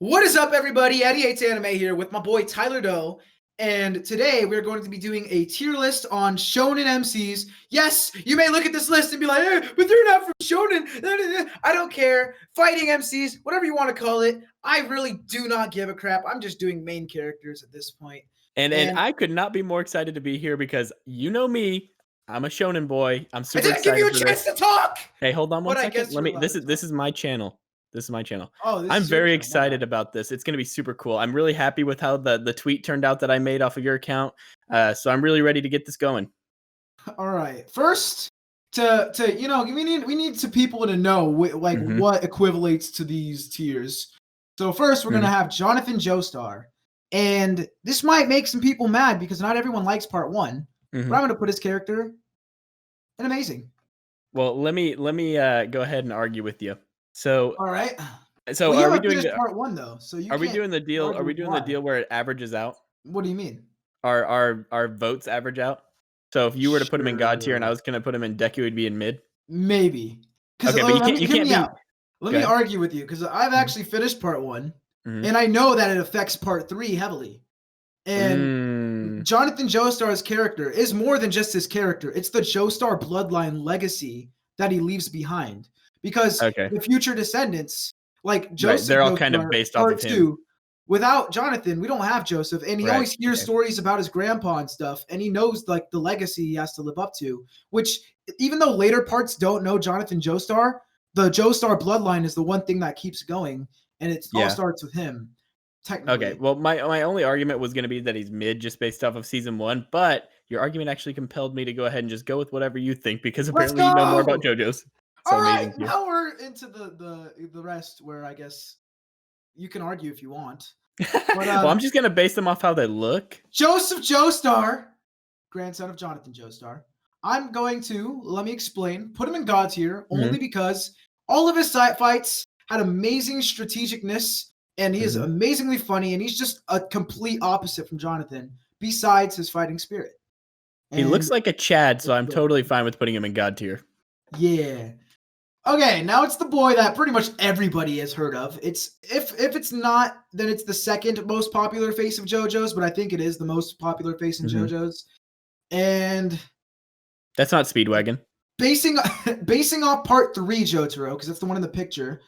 What is up, everybody? Eddie Hates Anime here with my boy Tyler Doe, and today we're going to be doing a tier list on shonen MCs. Yes, you may look at this list and be like, but they're not from shonen. I don't care. Fighting MCs, whatever you want to call it. I really do not give a crap. I'm just doing main characters at this point. And I could not be more excited to be here because you know me. I'm a shonen boy. I'm super excited. I didn't give you a chance to talk. Hey, hold on one second. Let me. This is my channel. This is my channel. Oh, I'm very excited about this. It's going to be super cool. I'm really happy with how the tweet turned out that I made off of your account. So I'm really ready to get this going. All right. First, to we need some people to know what equivalates to these tiers. So first, we're gonna have Jonathan Joestar, and this might make some people mad because not everyone likes part one. But I'm gonna put his character in amazing. Well, let me go ahead and argue with you. So all right. So are we doing part one though? So are we doing the deal? Are we doing the deal where it averages out? What do you mean? Our votes average out. So if you were to put him in God tier and I was gonna put him in Deku, he'd be in mid. Maybe. Okay, but you can't be. Let me argue with you because I've actually finished part one, and I know that it affects part three heavily. And Jonathan Joestar's character is more than just his character. It's the Joestar bloodline legacy that he leaves behind. Because the future descendants, like Joseph, they're all kind of based off of him. Without Jonathan, we don't have Joseph, and he always hears stories about his grandpa and stuff, and he knows like the legacy he has to live up to. Which, even though later parts don't know Jonathan Joestar, the Joestar bloodline is the one thing that keeps going, and it all starts with him. Technically. Okay, well, my only argument was going to be that he's mid just based off of season one, but your argument actually compelled me to go ahead and just go with whatever you think because apparently you know more about JoJo's. So all right, now we're into the rest where I guess you can argue if you want. But, well, I'm just going to base them off how they look. Joseph Joestar, grandson of Jonathan Joestar. I'm going to, let me explain, put him in God tier only because all of his fights had amazing strategicness and he is amazingly funny and he's just a complete opposite from Jonathan besides his fighting spirit. And he looks like a Chad, so I'm totally fine with putting him in God tier. Yeah. Okay, now it's the boy that pretty much everybody has heard of. It's if it's not, then it's the second most popular face of JoJo's, but I think it is the most popular face in JoJo's. And that's not Speedwagon. Basing off part 3 Jotaro, because that's the one in the picture,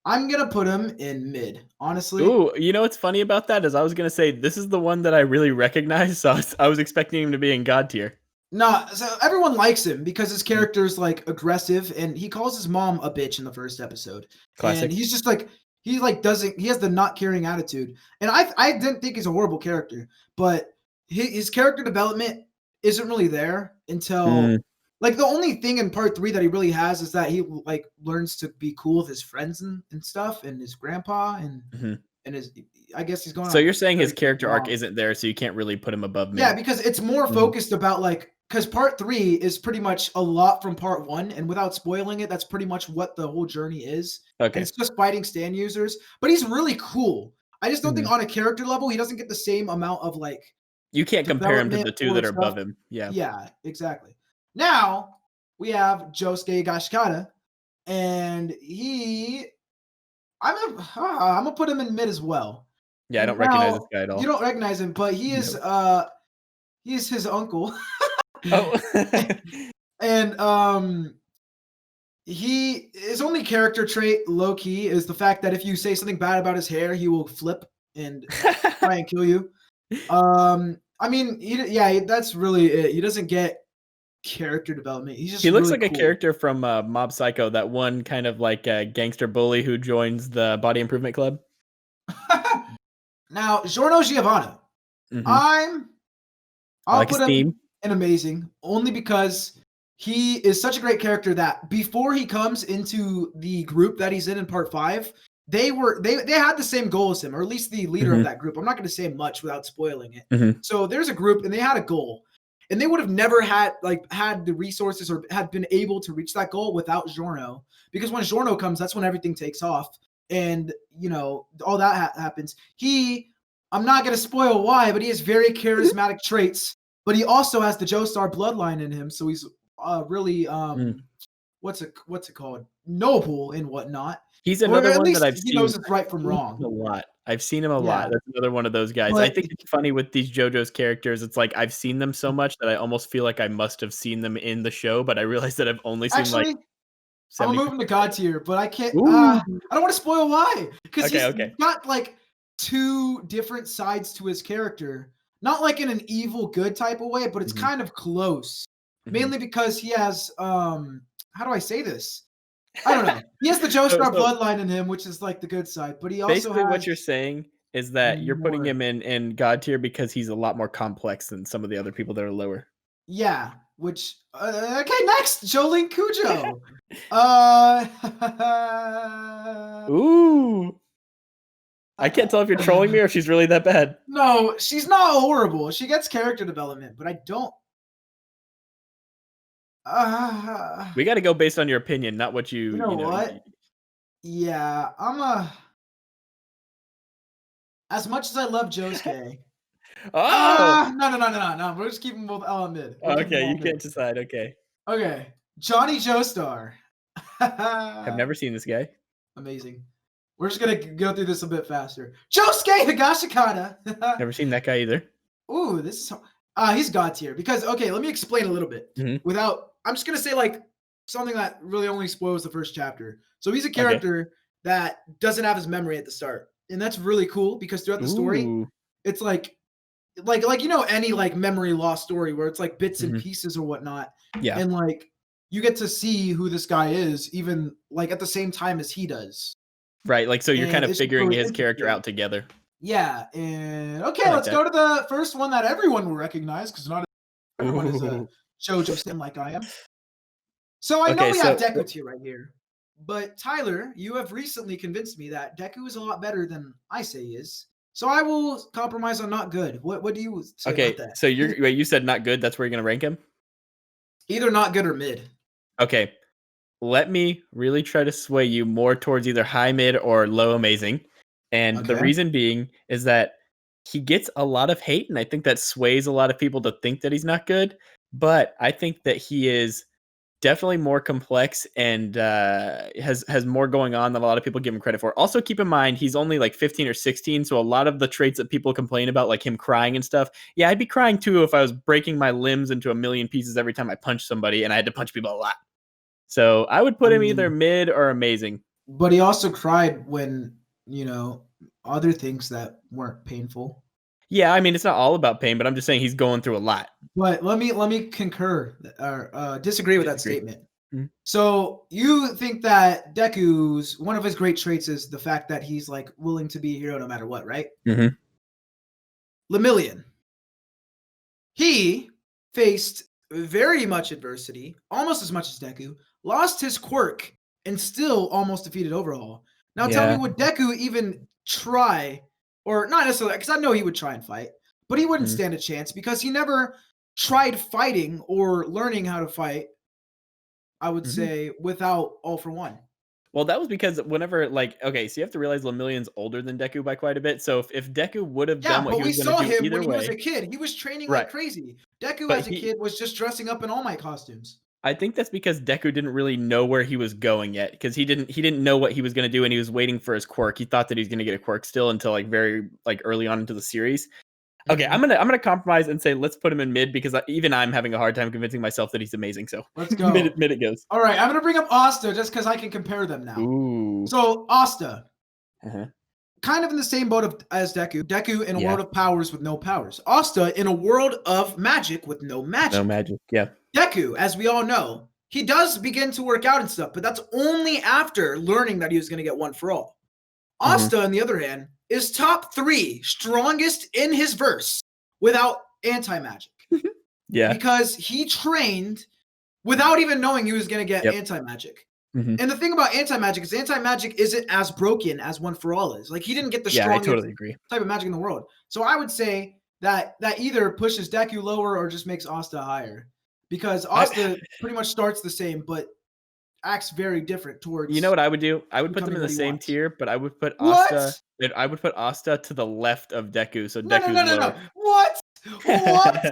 I'm gonna put him in mid, honestly. Ooh, you know what's funny about that is I was gonna say this is the one that I really recognize, so I was expecting him to be in God tier. Nah, so everyone likes him because his character is like aggressive and he calls his mom a bitch in the first episode. Classic. And he's just like he has the not caring attitude. And I didn't think he's a horrible character, but his character development isn't really there until like the only thing in part 3 that he really has is that he like learns to be cool with his friends and stuff and his grandpa and his I guess he's going So you're saying his character arc isn't there, so you can't really put him above mid. Yeah, because it's more focused about like because part 3 is pretty much a lot from part 1, and without spoiling it, that's pretty much what the whole journey is. Okay. And it's just fighting stand users, but he's really cool. I just don't think on a character level, he doesn't get the same amount of like. You can't compare him to the two that are above him. Yeah. Yeah, exactly. Now we have Josuke Higashikata, and I'm gonna put him in mid as well. Yeah, I don't recognize this guy at all. You don't recognize him, but he is he's his uncle. And his only character trait, low key, is the fact that if you say something bad about his hair, he will flip and try and kill you. I mean, that's really it. He doesn't get character development. He looks like a character from Mob Psycho, that one kind of like gangster bully who joins the Body Improvement Club. Now, Giorno Giovanna. I'll put him in amazing only because he is such a great character that before he comes into the group that he's in part 5, they had the same goal as him, or at least the leader of that group. I'm not going to say much without spoiling it. So there's a group and they had a goal, and they would have never had the resources or had been able to reach that goal without Giorno, because when Giorno comes, that's when everything takes off. And, all that happens. I'm not going to spoil why, but he has very charismatic traits, but he also has the Joestar bloodline in him. So he's really, what's it called? Noble and whatnot. He's Or another at one that least I've he seen knows it's right from a wrong. lot. I've seen him a Yeah. lot. That's another one of those guys. I But think it's funny with these JoJo's characters. It's like I've seen them so much that I almost feel like I must have seen them in the show, but I realize that I've only seen like actually, I'm gonna 70%. move him to God tier, but I can't. Ooh. I don't want to spoil why, because Okay, he's okay. got like two different sides to his character. Not like in an evil good type of way, but it's Mhm. kind of close. Mhm. Mainly because he has how do I say this? I don't know. He has the Joestar So bloodline in him, which is like the good side, but he also basically what has you're saying is that you're putting more. him in God tier because he's a lot more complex than some of the other people that are lower. Yeah, which okay, next, Jolene Cujo. Uh Ooh. I can't tell if you're trolling me or if she's really that bad. No, she's not horrible. She gets character development, but I don't. We got to go based on your opinion, not what You know what? Yeah, as much as I love Josuke. Oh, No. We're just keeping both L and mid. We're keeping them okay. all You mid. can't decide. Okay. Okay, Johnny Joestar. I've never seen this guy. Amazing. We're just gonna go through this a bit faster. Josuke Higashikata. Never seen that guy either. Ooh, this is he's God tier because okay, let me explain a little bit. Mhm. Without I'm just gonna say like something that really only spoils the first chapter. So he's a Okay. character that doesn't have his memory at the start. And that's really cool because throughout the story, Ooh. it's like any like memory loss story where it's like bits and Mhm. pieces or whatnot. Yeah. And like you get to see who this guy is, even like at the same time as he does. Right. Like, so you're And kind of it's just figuring really his character interesting. out together. Yeah, and okay, I like let's that. go to the first one that everyone will recognize because not everyone is a Ooh. JoJo stan like I am. So I know Okay. we have So, Deku tier right here, but Tyler, you have recently convinced me that Deku is a lot better than I say he is. So I will compromise on not good. What do you say about okay. that? So you said not good. That's where you're going to rank him. Either not good or mid. Okay. Let me really try to sway you more towards either high, mid, or low amazing. And the Okay. reason being is that he gets a lot of hate, and I think that sways a lot of people to think that he's not good. But I think that he is definitely more complex and has more going on than a lot of people give him credit for. Also, keep in mind he's only like 15 or 16, so a lot of the traits that people complain about, like him crying and stuff, yeah, I'd be crying too if I was breaking my limbs into a million pieces every time I punched somebody, and I had to punch people a lot. So I would I put him either mean, mid or amazing. but he also cried when, other things that weren't painful. Yeah, I mean it's not all about pain, but I'm just saying he's going through a lot. But let me concur or disagree with that Disagree. statement. Mhm. So you think that Deku's one of his great traits is the fact that he's like willing to be a hero no matter what, right? Mhm. Lemillion. He faced very much adversity, almost as much as Deku, lost his quirk, and still almost defeated Overhaul. Now tell me, Yeah. would Deku even try, or not necessarily, because I know he would try and fight, but he wouldn't Mhm. stand a chance because he never tried fighting or learning how to fight, I would Mhm. say, without All for One. Well, that was because whenever okay, so you have to realize Lemillion's older than Deku by quite a bit. So if Deku would have Yeah, done what but he we was going saw to do him when either he was a way, kid. He was training like right? crazy. Deku But as a kid was just dressing up in All Might costumes. I think that's because Deku didn't really know where he was going yet, because he didn't know what he was going to do, and he was waiting for his quirk. He thought that he was going to get a quirk still until like very like early on into the series. Okay, Mhm. I'm gonna compromise and say let's put him in mid because even I'm having a hard time convincing myself that he's amazing. So Let's mid go. mid it goes. All right, I'm gonna bring up Asta just because I can compare them now. Ooh. So Asta, Uh-huh. kind of in the same boat as Deku. Deku in a Yeah. world of powers with no powers. Asta in a world of magic with no No magic. magic. Yeah. Deku, as we all know, he does begin to work out and stuff, but that's only after learning that he was going to get one for all. Mhm. Asta, on the other hand, is top 3 strongest in his verse without anti-magic Yeah. because he trained without even knowing he was going to get Yep. anti-magic. Mhm. And the thing about anti-magic is anti-magic isn't as broken as one for all is. Like he didn't get the Yeah, I strongest totally agree. type of magic in the world. So I would say that either pushes Deku lower or just makes Asta higher. Because Asta pretty much starts the same, but acts very different You know towards what I would do? I would put them becoming in the what he same wants. tier, but I would put Asta. What? I would put Asta to the left of Deku, so No, no, Deku's no, no, lower. no. What? What?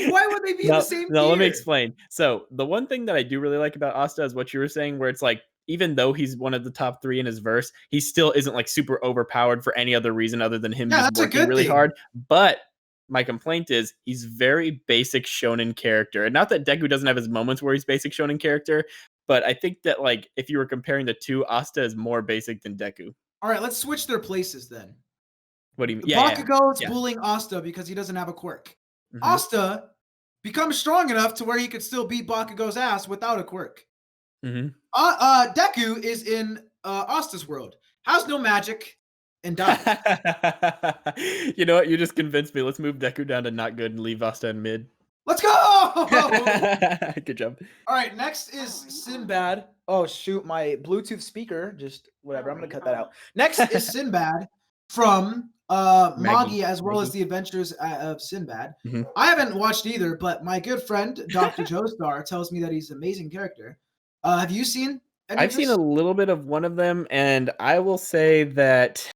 Why would they be in the No, same no, let me tier? explain. So the one thing that I do really like about Asta is what you were saying, where it's like even though he's one of the top 3 in his verse, he still isn't like super overpowered for any other reason other than him Yeah, just that's a working good really thing. hard. But my complaint is he's very basic shonen character. And not that Deku doesn't have his moments where he's basic shonen character, but I think that like if you were comparing the two, Asta is more basic than Deku. All right, let's switch their places then. What do you mean? Bakugo's Yeah. bullying Asta because he doesn't have a quirk. Mhm. Asta becomes strong enough to where he could still beat Bakugo's ass without a quirk. Mhm. Deku is in Asta's world, has no magic, and dies. You know what? You just convinced me. Let's move Deku down to not good and leave Asta in mid. Let's go! Good job. All right, next is Sinbad. Oh shoot, my Bluetooth speaker just whatever. I'm gonna cut that out. Next is Sinbad from Magi, as well as the Adventures of Sinbad. Mhm. I haven't watched either, but my good friend Dr. Joestar tells me that he's an amazing character. Have you seen any I've of seen this? a little bit of one of them, and I will say that,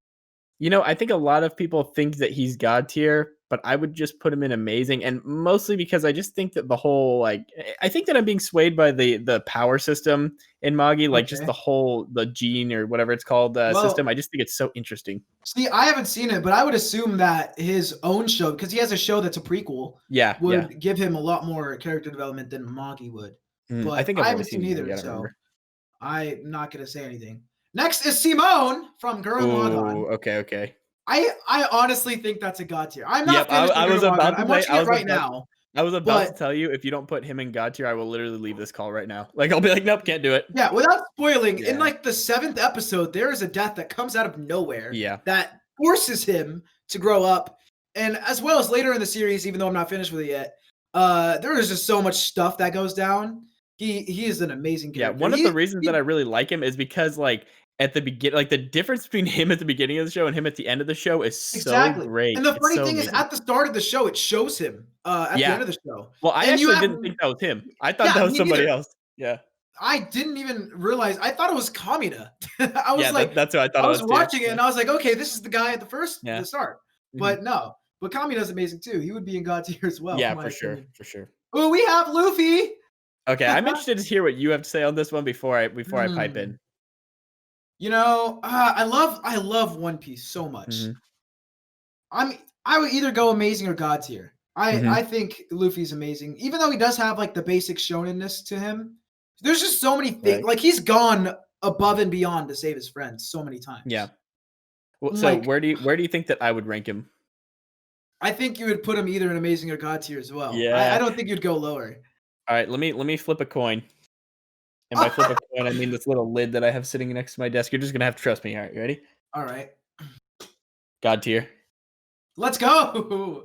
you know, I think a lot of people think that he's God tier, but I would just put him in amazing, and mostly because I just think that the whole like I think that I'm being swayed by the power system in Magi, like just Okay. the gene or whatever it's called Well, system. I just think it's so interesting. see, I haven't seen it, but I would assume that his own show, because he has a show that's a prequel, Yeah, yeah. would give him a lot more character development than Magi would. I But think I I've only haven't seen seen either, Magi. I don't so remember. I'm not gonna say anything. Next is Simone from Gurren Oh, Lagann. okay. I honestly think that's a god tier. I'm not Yep, finished with I was Gurren Lagann. about to I'm say watching it right now, I was about to but tell you if you don't put him in God tier, I will literally leave this call right now. Like I'll be like, nope, can't do it. yeah, without spoiling, in Yeah. like the 7th episode, there is a death that comes out of nowhere Yeah. that forces him to grow up. And as well as later in the series, even though I'm not finished with it yet, there is just so much stuff that goes down. He is an amazing Yeah, character. one of the reasons that I really like him is because like at the begin like the difference between him at the beginning of the show and him at the end of the show is so Exactly. great. And the It's funny so thing is, amazing. at the start of the show, it shows him at the Yeah. end of the show. Well, I And you actually have, didn't think that was him. I thought yeah, that was me somebody neither. else. Yeah. I didn't even realize. I thought it was Kamina. I was Yeah, like, that's what I thought I it was was too. watching it Yeah. and I was like, okay, this is the guy at Yeah. the start. Mhm. But no, but Kamina's amazing too. He would be in God tier as well, Yeah, in my opinion. for sure. Oh, we have Luffy. Okay, I'm interested to hear what you have to say on this one before I pipe Hmm. in. You know, I love One Piece so much. Mhm. I would either go amazing or God tier. Mhm. I think Luffy's amazing, even though he does have like the basic shonenness to him. There's just so many things. Right. Like he's gone above and beyond to save his friends so many times. Yeah. Well, so Like where do you think that I would rank him? I think you would put him either in amazing or God tier as well. I Yeah. don't think you'd go lower. All right, let me flip a coin. And by flip a coin, I mean this little lid that I have sitting next to my desk. You're just gonna have to trust me. All right, you ready? All right. God tier. Let's go.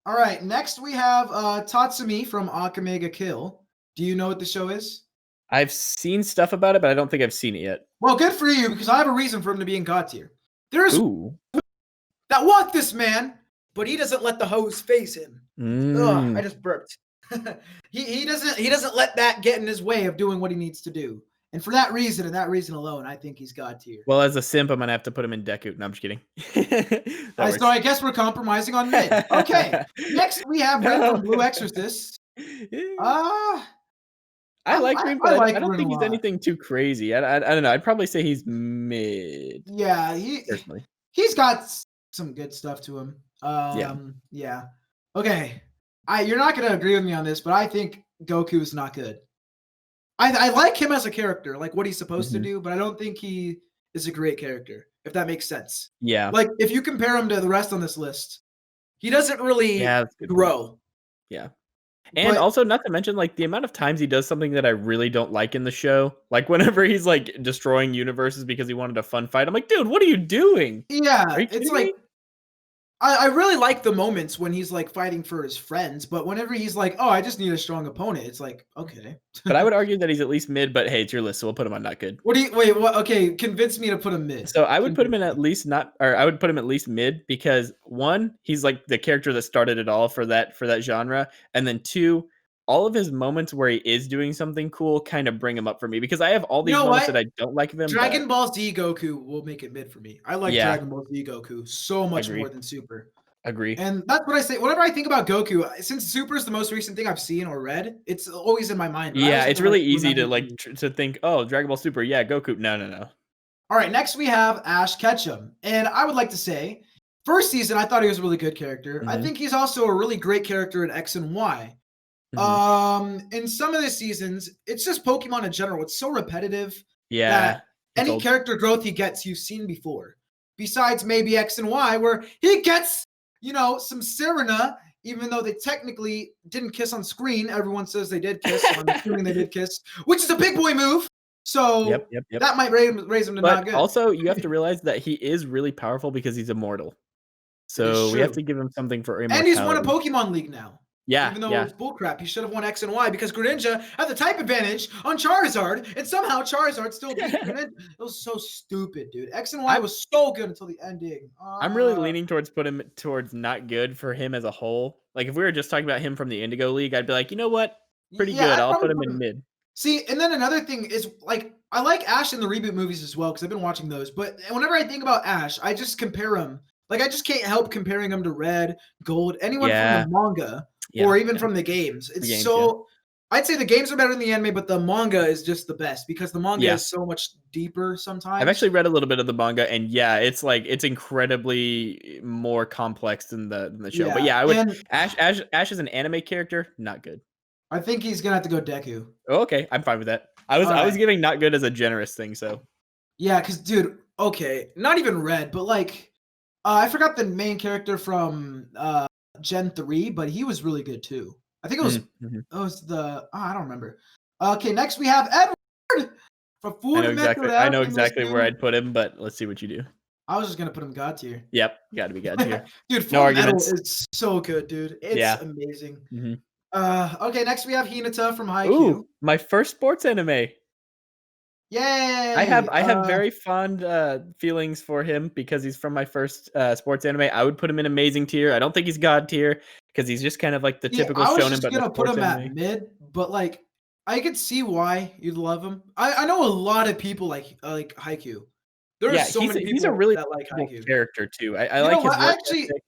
All right. Next we have Tatsumi from Akamega Kill. Do you know what the show is? I've seen stuff about it, but I don't think I've seen it yet. Well, good for you, because I have a reason for him to be in God tier. There's Ooh. that want this man, but he doesn't let the hose phase him. Ugh, I just burped. he doesn't let that get in his way of doing what he needs to do. And for that reason and that reason alone, I think he's God tier. Well, as a simp, I'm gonna have to put him in Deku. No, I'm just kidding. That So I guess we're compromising on mid. Okay. Next we have Rin from Blue Exorcist. I like Rin, but like I don't Rin think a he's lot. anything too crazy. I don't know. I'd probably say he's mid. Yeah, Personally. he's got some good stuff to him. Yeah. Okay. You're not gonna agree with me on this, but I think Goku is not good. I like him as a character, like what he's supposed to do, but I don't think he is a great character, if that makes sense. Yeah. Like if you compare him to the rest on this list, he doesn't really that's a good point. grow. Yeah. And But also, not to mention, like, the amount of times he does something that I really don't like in the show. Like, whenever he's, like, destroying universes because he wanted a fun fight. I'm like, dude, what are you doing? yeah, Are you it's kidding like me? I really like the moments when he's like fighting for his friends, but whenever he's like, "Oh, I just need a strong opponent," it's like, okay. But I would argue that he's at least mid, but hey, it's your list, so we'll put him on not good. What do you wait? What? Okay, convince me to put him mid. So I would put him in Convince at me. least I would put him at least mid because one, he's like the character that started it all for that genre, and then two, all of his moments where he is doing something cool kind of bring him up for me because I have all You these know moments what? that I don't like of him. Dragon But Ball Z Goku will make it mid for me. I like yeah, Dragon Ball Z Goku so much agree. more than Super. Agree. And that's what I say. Whenever I think about Goku, since Super is the most recent thing I've seen or read, it's always in my mind. But I Yeah, always have it's to like really easy to remember. like to think, oh, Dragon Ball Super, yeah, Goku. No, no, no. All right, next we have Ash Ketchum. And I would like to say, first season, I thought he was a really good character. I Hmm. think he's also a really great character in X and Y. Hmm. In some of the seasons, it's just Pokemon in general. It's so repetitive Yeah, that it's any old. character growth he gets, you've seen before. Besides maybe X and Y, where he gets, some Serena, even though they technically didn't kiss on screen. Everyone says they did kiss, so I'm assuming they did kiss, which is a big boy move. Yep, So yep, yep. that might raise him to not But good. also, you have to realize that he is really powerful because he's immortal. It is So we have true. to give him something for And he's won a immortality. Pokemon League now. Yeah, Even though yeah. it's bullcrap, he should have won X and Y because Greninja had the type advantage on Charizard, and somehow Charizard still beat Greninja. It was so stupid, dude. X and Y I'm was so good until the ending. I'm really leaning towards put him towards not good for him as a whole. Like if we were just talking about him from the Indigo League, I'd be like, you know what? Pretty Yeah, good. I'd I'll probably put him put in him. mid. See, and then another thing is like I like Ash in the reboot movies as well because I've been watching those. But whenever I think about Ash, I just compare him. Like I just can't help comparing him to Red, Gold, anyone from the Yeah, manga yeah, or even yeah. from the games. The It's games, yeah. so. I'd say the games are better than the anime, but the manga is just the best because the manga Yeah. is so much deeper I've actually sometimes. read a little bit of the manga, and yeah, it's incredibly more complex than the show. But Yeah, yeah, I would and Ash as an anime character, not good. I think he's gonna have to go Deku. Oh, okay, I'm fine with that. All I was right. giving not good as a generous thing, so Yeah, because dude, okay, not even Red, but like I forgot the main character from Gen 3, but he was really good too. I think mhm, mhm. it was I don't remember. Okay, next we have Edward from Full Metal I know Alchemist, exactly where dude. I'd put him, but let's see what you do. I was just gonna put him God tier. Yep, gotta be God tier. Dude, No Full Metal arguments. is so good, dude. It's Yeah. amazing. Mhm. Okay, next we have Hinata from Ooh, Haikyuu. my first sports anime. Yay! I have very fond feelings for him because he's from my first sports anime. I would put him in amazing tier. I don't think he's God tier because he's just kind of like the Yeah, typical I was shonen, just but in a gonna put sports him at anime. mid, but like I could see why you'd love him. I know a lot of people like Haikyuu. There are Yeah, so many he's a people really that like likable Haikyuu. character too. I You know like his what? I work actually ethic.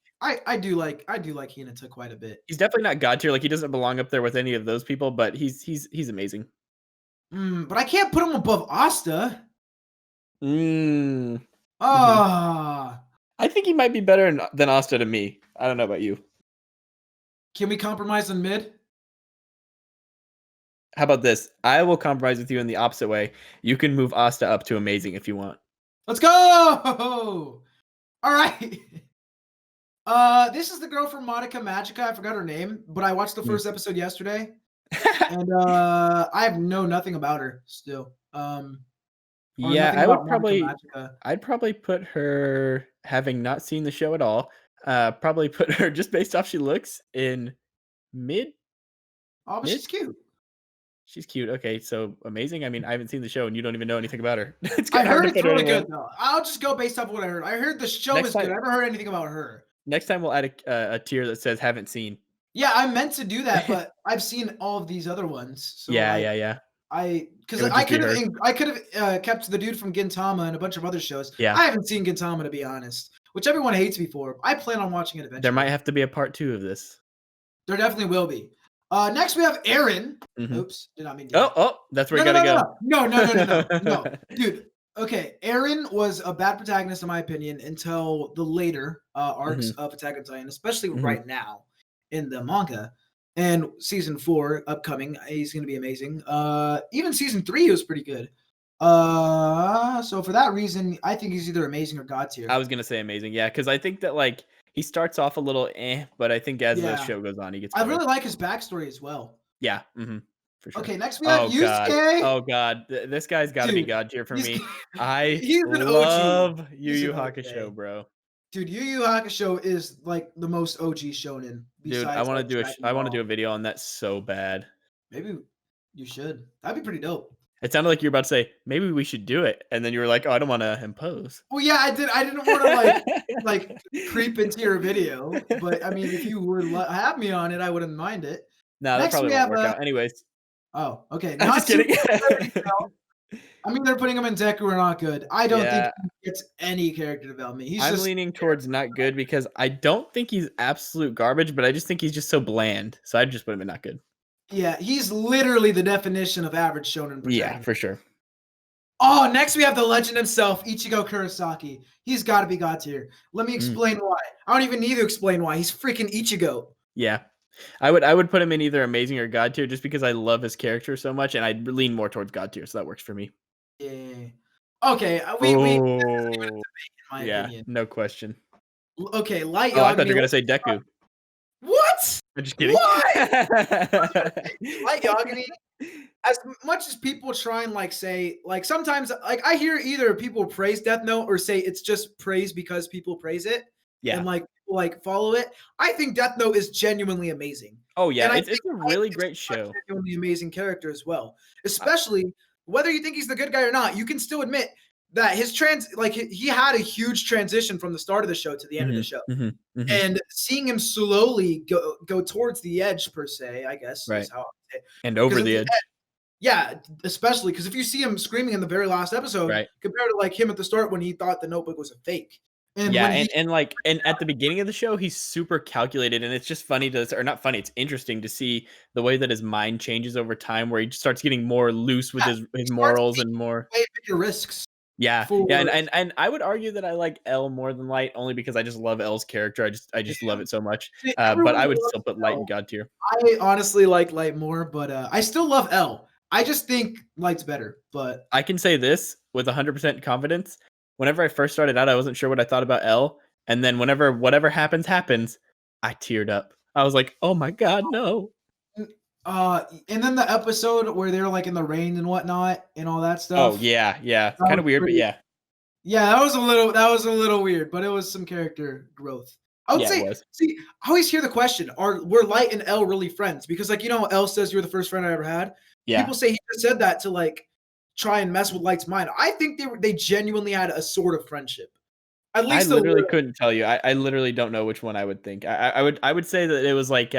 I do like Hinata quite a bit. He's definitely not God tier. Like he doesn't belong up there with any of those people, but he's amazing. But I can't put him above Asta. Mm. Mhm. Ah, I think he might be better than Asta to me. I don't know about you. can we compromise on mid? How about this? I will compromise with you in the opposite way. You can move Asta up to amazing if you want. Let's go! All right. This is the girl from Monica Magica. I forgot her name, but I watched the Mm. first episode yesterday, and I have know nothing about her still. Or Yeah, nothing about Monica Magica. I'd probably put her, having not seen the show at all, probably put her just based off she looks in mid Oh, but mid. she's cute. She's cute. Okay, so amazing. I mean, I haven't seen the show and you don't even know anything about her. It's I kind of hard heard to it's put her really anywhere. good though. I'll just go based off what I heard. I heard the show Next is good. time I haven't heard anything about her. next time we'll add a tier that says haven't seen. Yeah, I meant to do that, but I've seen all of these other ones. So Yeah, like yeah, yeah. because It would just be her. I could have kept the dude from Gintama and a bunch of other shows. Yeah. I haven't seen Gintama to be honest, which everyone hates me for. I plan on watching it There might eventually. have to be a part 2 of this. There definitely will be. Next we have Aaron. Mhm. Oops, did not mean to do Oh, that. oh, that's where No, you no, gotta no, go. no, no, no, no, no, no, no, no, dude. Okay, Aaron was a bad protagonist in my opinion until the later arcs Mhm, of Attack on Titan, especially mhm. right now in the manga. And season 4 upcoming, he's gonna be amazing. Even season 3 was pretty good. So for that reason, I think he's either amazing or God I tier. was gonna say amazing, yeah, because I think that, like, he starts off a little but I think as the Yeah, show goes on, he gets I better. really like his backstory as well. Yeah, mhm, for sure. Okay, next we have Oh god. Yusuke. Oh god. This guy's gotta be Dude, God tier for he's me. I he's an OG. love Yu He's Yu an Hakusho, OG. bro. Dude, Yu Yu Hakusho is like the most OG shonen Dude, besides like I Dragon wanna do Ball. a video on that so bad. Maybe you should. That'd be pretty dope. It sounded like you were about to say, "Maybe we should do it," and then you were like, "Oh, I don't wanna impose." Well, yeah, I did. I didn't want to like creep into your video, but I mean, if you would have me on it, I wouldn't mind it. No, that Next, probably we won't have work a. out. Anyways, Oh, okay, I'm just kidding. Natsume Fairy Tail. I'm either putting him in Deku or not good. I don't think Yeah, he gets any character development. He's I'm just leaning towards not good because I don't think he's absolute garbage, but I just think he's just so bland. So I'd just put him in not good. yeah, he's literally the definition of average shonen Yeah, protagonist. for sure. Oh, next we have the legend himself, Ichigo Kurosaki. He's got to be god tier. Let me Mm, explain why. I don't even need to explain why. He's freaking Ichigo. yeah. I would put him in either amazing or god tier just because I love his character so much, and I lean more towards god tier, so that works for me. Yeah. Okay, we this isn't even a Oh, debate in my yeah, opinion. no question. Okay, Light Oh, I thought you Yagami. were gonna say Deku. What? I'm just kidding. Why? Light Yagami. As much as people try and like say, like sometimes, like I hear either people praise Death Note or say it's just praise because people praise it Yeah. and like follow it. I think Death Note is genuinely amazing, Oh, yeah, and I it's think a Light really is great a show. genuinely amazing character as well. Uh, Especially whether you think he's the good guy or not, you can still admit that his he had a huge transition from the start of the show to the end of the mhm, show, mhm, mhm. and seeing him slowly go towards the edge per se, I guess Right, is how I would say. and Because over at the the edge. yeah, especially because if you see him screaming in the very last episode Right. compared to like him at the start when he thought the notebook was a fake. And Yeah, when he and at the beginning of the show, he's super calculated, and it's just funny to or not funny, it's interesting to see the way that his mind changes over time, where he starts getting more loose with yeah, his he starts morals and taking more. way bigger risks Yeah, yeah, for and I would argue that I like L more than Light only because I just love L's character. I just love him. it so much. See, But everyone I would loves still put Light in L. God tier. I honestly like Light more, but I still love L. I just think Light's better. But I can say this with 100% confidence. Whenever I first started out, I wasn't sure what I thought about L, and then whenever whatever happens, I teared up. I was like, "Oh my god, no." and then the episode where they're like in the rain and whatnot and all that Oh, stuff. yeah, yeah. That Kinda was weird, but pretty. yeah. Yeah, that was a little weird, but it was some character growth. I would Yeah, it say, was. see, I always hear the question, were Light and L really friends? Because like L says you're the first friend I ever had. Yeah. People say he just said that to like try and mess with Light's mind. I think they genuinely had a sort of friendship. At I least a literally little. couldn't tell you. I literally don't know which one I would think. I would say that it was like you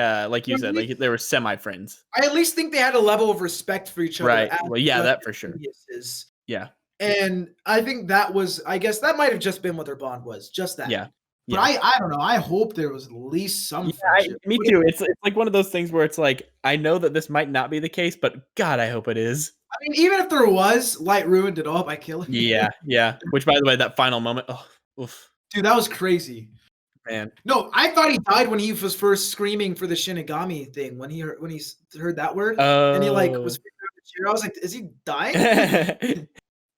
At said, least, like, they were semi-friends. I at least think they had a level of respect for each other Right. as Well, yeah, just that for sure. geniuses. Yeah. And I think that was, I guess that might have just been what their bond was, just that. Yeah. But Yeah. I don't know. I hope there was at least some Yeah, friendship. me But too. It's like one of those things where it's like, I know that this might not be the case, but god, I hope it is. I mean, even if there was, Light ruined it all by killing him. Yeah, yeah. Which, by the way, that final moment, oh, oof, Dude, that was crazy. man. No, I thought he died when he was first screaming for the Shinigami thing. When he heard that word and he like was Oh. figuring out the cheer. I was like, is he dying?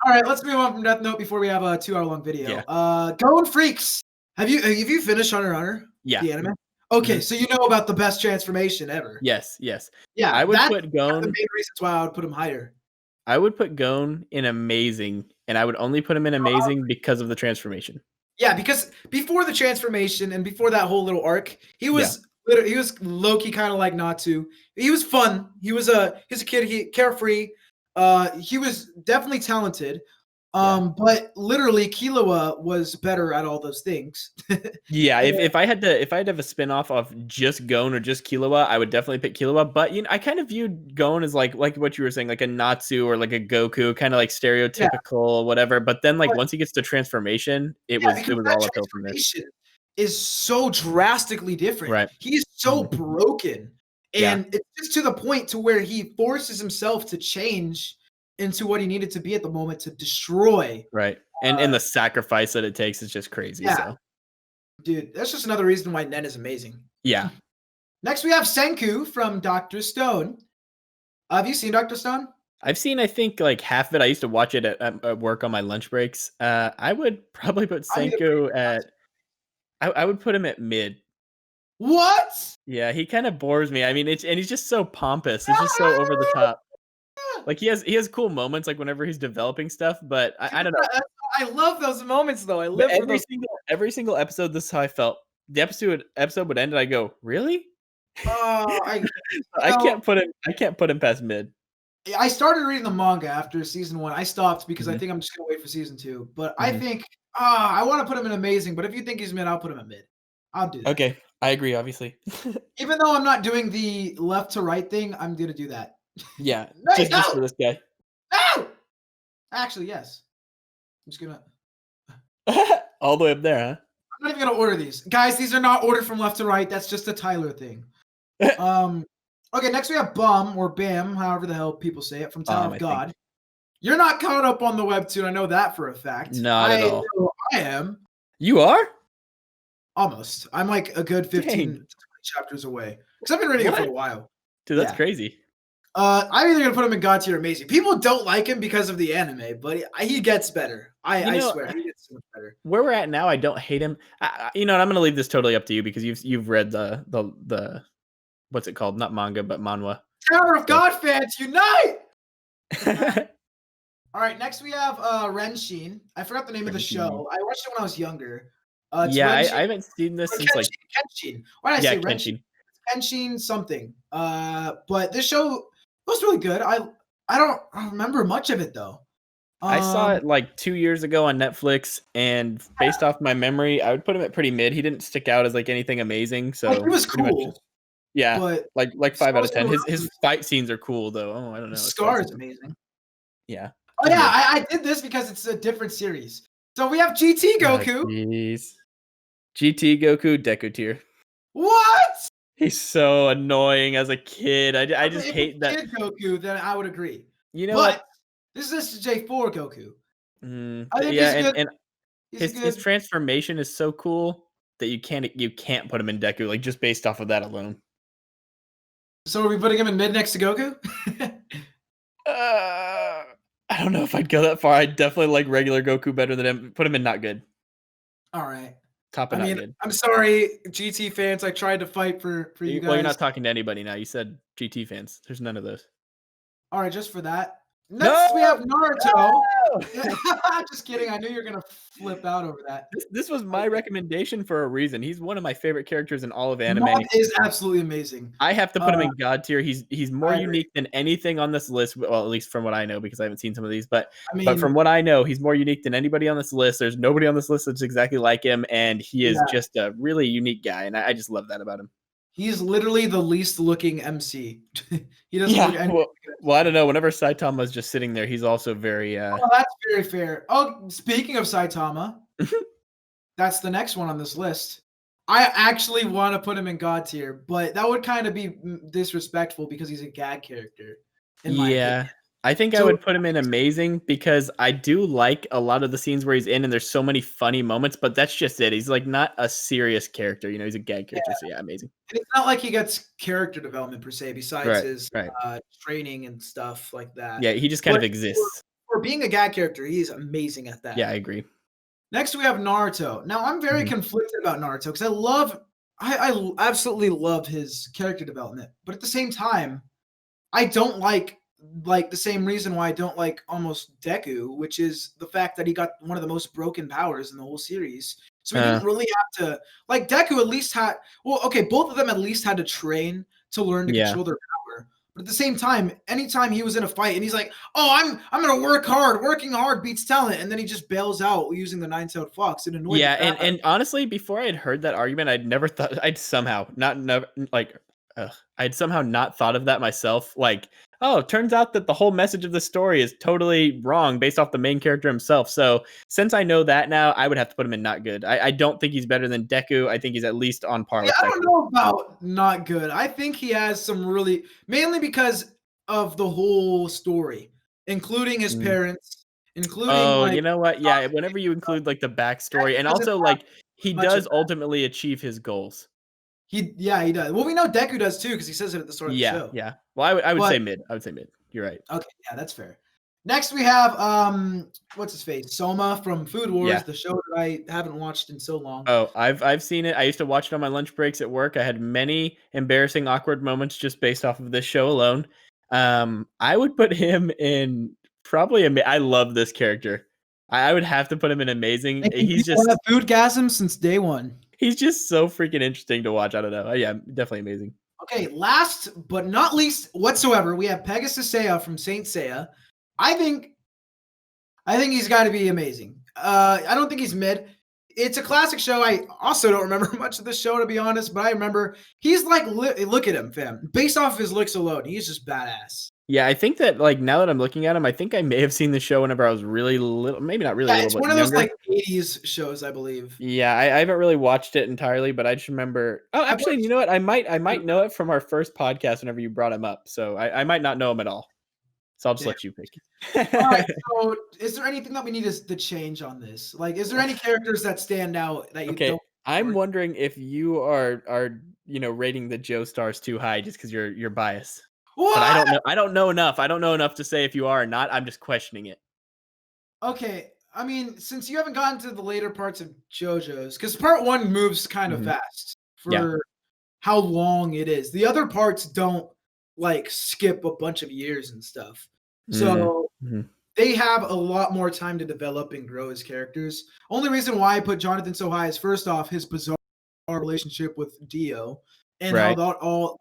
All right, let's move on from Death Note before we have a 2 hour long video. Yeah. Going Freaks. Have you finished Hunter x Hunter? Yeah. The anime? Okay, Mhm. so you know about the best transformation ever. Yes, yes. Yeah, I would that's put one of the Gon main reasons why I would put him higher. I would put Gon in amazing, and I would only put him in amazing because of the transformation. Yeah, because before the transformation and before that whole little arc, Yeah. he was low key kind of like Natsu. He was fun. He's a kid. He carefree. He was definitely talented. Yeah. But literally Killua was better at all those things. Yeah, And if I had to have a spin-off of just Gon or just Killua, I would definitely pick Killua, but, I kind of viewed Gon as like what you were saying, like a Natsu or like a Goku, kinda like yeah, stereotypical, whatever, but then, like, but once he gets to transformation, it yeah, was it because was that all uphill from there. transformation is so drastically different. Right. He is so Mhm. broken, Yeah, and it's just to the point to where he forces himself to change into what he needed to be at the moment to destroy. right, and Uh, the sacrifice that it takes is just crazy, yeah, so dude, that's just another reason why Nen is amazing. yeah. Next, we have Senku from Doctor Stone. Have you seen Doctor Stone? I've seen, I think, like, half of it. I used to watch it at work on my lunch breaks. I would probably put I need to bring Senku at I would put him at mid. what? Yeah, he kinda bores me. I mean, it's and he's just so pompous. It's just so over the top. Like, he has cool moments, like, whenever he's developing stuff, but I don't know. I love those moments though. I But live for those. every single episode, this is how I felt. The episode would end, and I go, "Really?" I you I know can't put him past mid. I started reading the manga after season 1. I stopped because I Mhm, think I'm just gonna wait for season 2. But I mhm. think I want to put him in amazing. But if you think he's mid, I'll put him at mid. I'll do that. Okay, I agree, obviously. Even though I'm not doing the left to right thing, I'm gonna do that. Yeah, Wait, just no, for this guy. no. Actually, yes. I'm just gonna. All the way up there, I'm not even gonna order these, guys. These are not ordered from left to right. That's just a Tyler thing. huh? Okay. Next we have Bum or Bam, however the hell people say it, from Tower of I think God. You're not caught up on the webtoon. I know that for a fact. not at I all. know I am. You are? Almost. I'm like a good 15 to Dang. 20 chapters away because I've been reading it for a What? while. Dude, that's Yeah. crazy. I'm either gonna put him in God tier or amazing. People don't like him because of the anime, but he gets better. I swear he gets so much better. Where we're at now, I don't hate him. You know, what, I'm gonna leave this totally up to you because you've read the what's it called? Not manga, but manhwa. Tower of So. God fans unite! All right, next we have Renshin. I forgot the name of the show. I watched it when I was younger. It's Yeah, I Renshin. haven't seen this since like Kenshin. Why did I say Renshin? Kenshin. Kenshin something. But this show was really good. I don't remember much of it though. I saw it like 2 years ago on Netflix, and based off my memory, I would put him at pretty mid. He didn't stick out as like anything amazing, so like, it was pretty much cool. just, yeah, But like 5 out of 10. His fight scenes are cool though. Oh, I don't know. Scar is amazing. Yeah. Oh yeah, I did this because it's a different series. So we have GT Goku. Jeez. GT Goku Deku tier. What? He's so annoying as a kid. I just hate that. Kid Goku, then I would agree. You know but what? This is J4 Goku. I think he's good. And He's his transformation is so cool that you can't put him in Deku, like just based off of that alone. So are we putting him in mid next to Goku? I don't know if I'd go that far. I'd definitely like regular Goku better than him. Put him in not good. All right. Top of not good. I'm sorry, GT fans. I tried to fight for you guys. Well, you're not talking to anybody now. You said GT fans. There's none of those. All right, just for that. Next, we have Naruto. No! Just kidding. I knew you were gonna flip out over that. This was my recommendation for a reason. He's one of my favorite characters in all of anime. Mob is absolutely amazing. I have to put him in God tier. He's more I unique than anything on this list. Well, at least from what I know, because I haven't seen some of these. But I but from what I know, he's more unique than anybody on this list. There's nobody on this list that's exactly like him, and he is just a really unique guy, and I just love that about him. He's literally the least looking MC. He doesn't look anything well, I don't know. Whenever Saitama's just sitting there, he's also very. Oh, that's very fair. Oh, speaking of Saitama, that's the next one on this list. I actually want to put him in God tier, but that would kind of be disrespectful because he's a gag character. In my opinion. I think I would put him in amazing because I do like a lot of the scenes where he's in, and there's so many funny moments, but that's just it. He's like not a serious character, you know, he's a gag character. So yeah, amazing. And it's not like he gets character development per se, besides his training and stuff like that. Yeah, he just kind of exists. For being a gag character, he's amazing at that. Yeah, I agree. Next, we have Naruto. Now, I'm very conflicted about Naruto because I absolutely love his character development, but at the same time, I don't like the same reason why I don't like almost Deku, which is the fact that he got one of the most broken powers in the whole series. So he didn't really have to, like, Deku at least had, well, okay, both of them at least had to train to learn to control their power. But at the same time, anytime he was in a fight and he's like, oh, I'm gonna work hard, working hard beats talent, and then he just bails out using the nine-tailed fox. It annoyed me. And honestly, before I had heard that argument, I'd never thought I'd somehow I'd somehow not thought of that myself. Like, oh, it turns out that the whole message of the story is totally wrong based off the main character himself. So since I know that now, I would have to put him in not good. I don't think he's better than Deku. I think he's at least on par with Deku. I don't know about not good. I think he has some really, mainly because of the whole story, including his parents, including. Oh, you know what? Yeah, whenever you include like the backstory, and also like he does ultimately achieve his goals. He does. Well, we know Deku does too because he says it at the start of the show. Yeah. Well, I would say mid. I would say mid. You're right. Okay, yeah, that's fair. Next, we have what's his face? Soma from Food Wars, the show that I haven't watched in so long. Oh, I've seen it. I used to watch it on my lunch breaks at work. I had many embarrassing, awkward moments just based off of this show alone. I would put him in probably I love this character. I would have to put him in amazing. He's just foodgasm since day one. He's just so freaking interesting to watch. I don't know. Yeah, definitely amazing. Okay, last but not least whatsoever, we have Pegasus Seiya from Saint Seiya. I think he's got to be amazing. I don't think he's mid. It's a classic show. I also don't remember much of the show, to be honest, but I remember he's like, look at him, fam. Based off of his looks alone, he's just badass. Yeah, I think that like now that I'm looking at him, I think I may have seen the show whenever I was really little, maybe not really Yeah, little, it's but one of those younger. like 80s shows, I believe. Yeah, I haven't really watched it entirely, but I just remember. Oh, I've actually, you watched know what? I might know it from our first podcast whenever you brought him up. So I might not know him at all. So I'll just Damn. let you pick. All right. So, is there anything that we need to change on this? Like, is there any characters that stand out that you Okay, don't? I'm wondering if you are rating the Joe stars too high just because you're biased. But I What? don't know. I don't know enough. I don't know enough to say if you are or not. I'm just questioning it. Okay. I mean, since you haven't gotten to the later parts of JoJo's, because part one moves kind of Mhm. fast Yeah. for how long it is. The other parts don't like skip a bunch of years and stuff. Mhm. So Mhm. they have a lot more time to develop and grow as characters. Only reason why I put Jonathan so high is first off his bizarre relationship with Dio and how Right. that all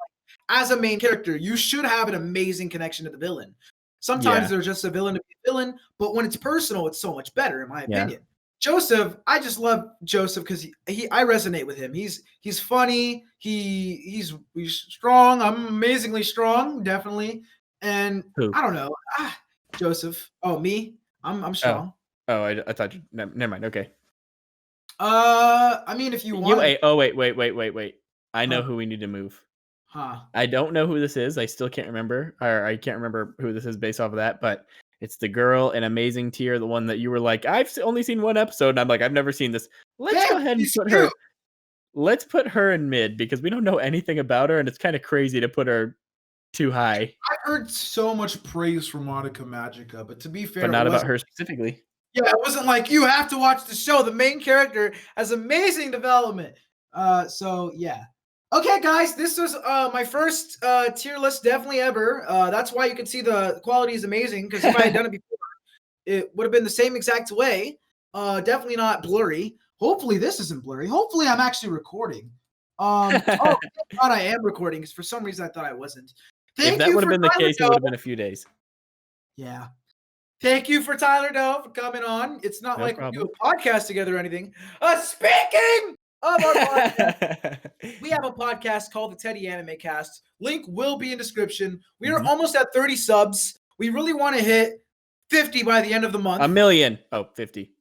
as a main character, you should have an amazing connection to the villain. Sometimes Yeah. they're just a villain to be a villain, but when it's personal, it's so much better, in my Yeah. opinion. Joseph, I just love Joseph because I resonate with him. He's funny. He's strong. I'm amazingly strong, definitely. And Who? I don't know, Joseph. Oh, me. I'm Oh. strong. Oh, I thought you. Never mind. Okay. I mean, if you You want to, wait. Oh wait. I know huh? who we need to move. Huh? I don't know who this is. I still can't remember, or I can't remember who this is based off of that. But it's the girl in Amazing Tier, the one that you were like, only seen one episode, and I'm like, I've never seen this. Let's go Damn, ahead and he's put cute. her. Let's put her in mid because we don't know anything about her, and it's kind of crazy to put her too high, I've heard so much praise for Monica Magica, but to be but fair, it not about wasn't. her specifically. Yeah, it wasn't like you have to watch the show. The main character has amazing development. So yeah. Okay, guys, this was my first tier list definitely ever. That's why you can see the quality is amazing because if I had done it before, it would have been the same exact way. Definitely not blurry. Hopefully this isn't blurry. Hopefully I'm actually recording. Oh, thank God I am recording because for some reason I thought I wasn't. If Thank that you would have for been the Tyler case, it Doe. would have been a few days. Yeah. Thank you for Tyler Doe for coming on. It's not No like we do problem. a podcast together or anything. Speaking of our podcast, we have a podcast called the Teddy Anime Cast. Link will be in description. We are Mhm. almost at 30 subs. We really want to hit 50 by the end of the month. 1 million. Oh, 50.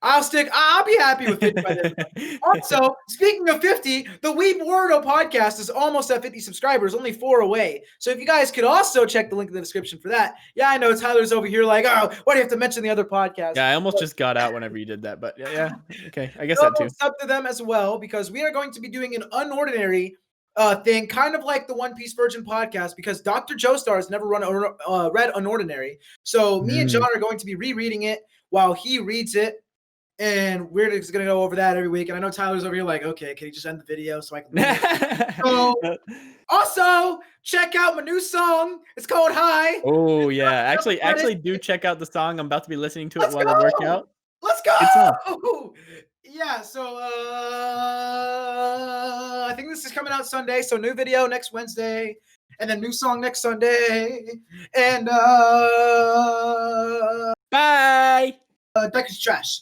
I'll be happy with 50 by the end of the month. Also, speaking of 50, the Weeb Wordo podcast is almost at 50 subscribers, only 4 away. So if you guys could also check the link in the description for that. Yeah, I know Tyler's over here like, oh, why do you have to mention the other podcast? Yeah, I almost just got out whenever you did that, but yeah, okay, I guess Go that too. sub to them as well because we are going to be doing an unordinary thing, kind of like the One Piece Virgin podcast, because Dr. Joestar has never read Unordinary. So me and John are going to be rereading it while he reads it. And we're just gonna go over that every week. And I know Tyler's over here like, okay, can you just end the video so I can read it? So also check out my new song. It's called High. Oh yeah, actually do check out the song. I'm about to be listening to it Let's while I work go. out. Let's Good song. go. Yeah, so I think this is coming out Sunday. So new video next Wednesday, and then new song next Sunday. And Bye. Deck is trash.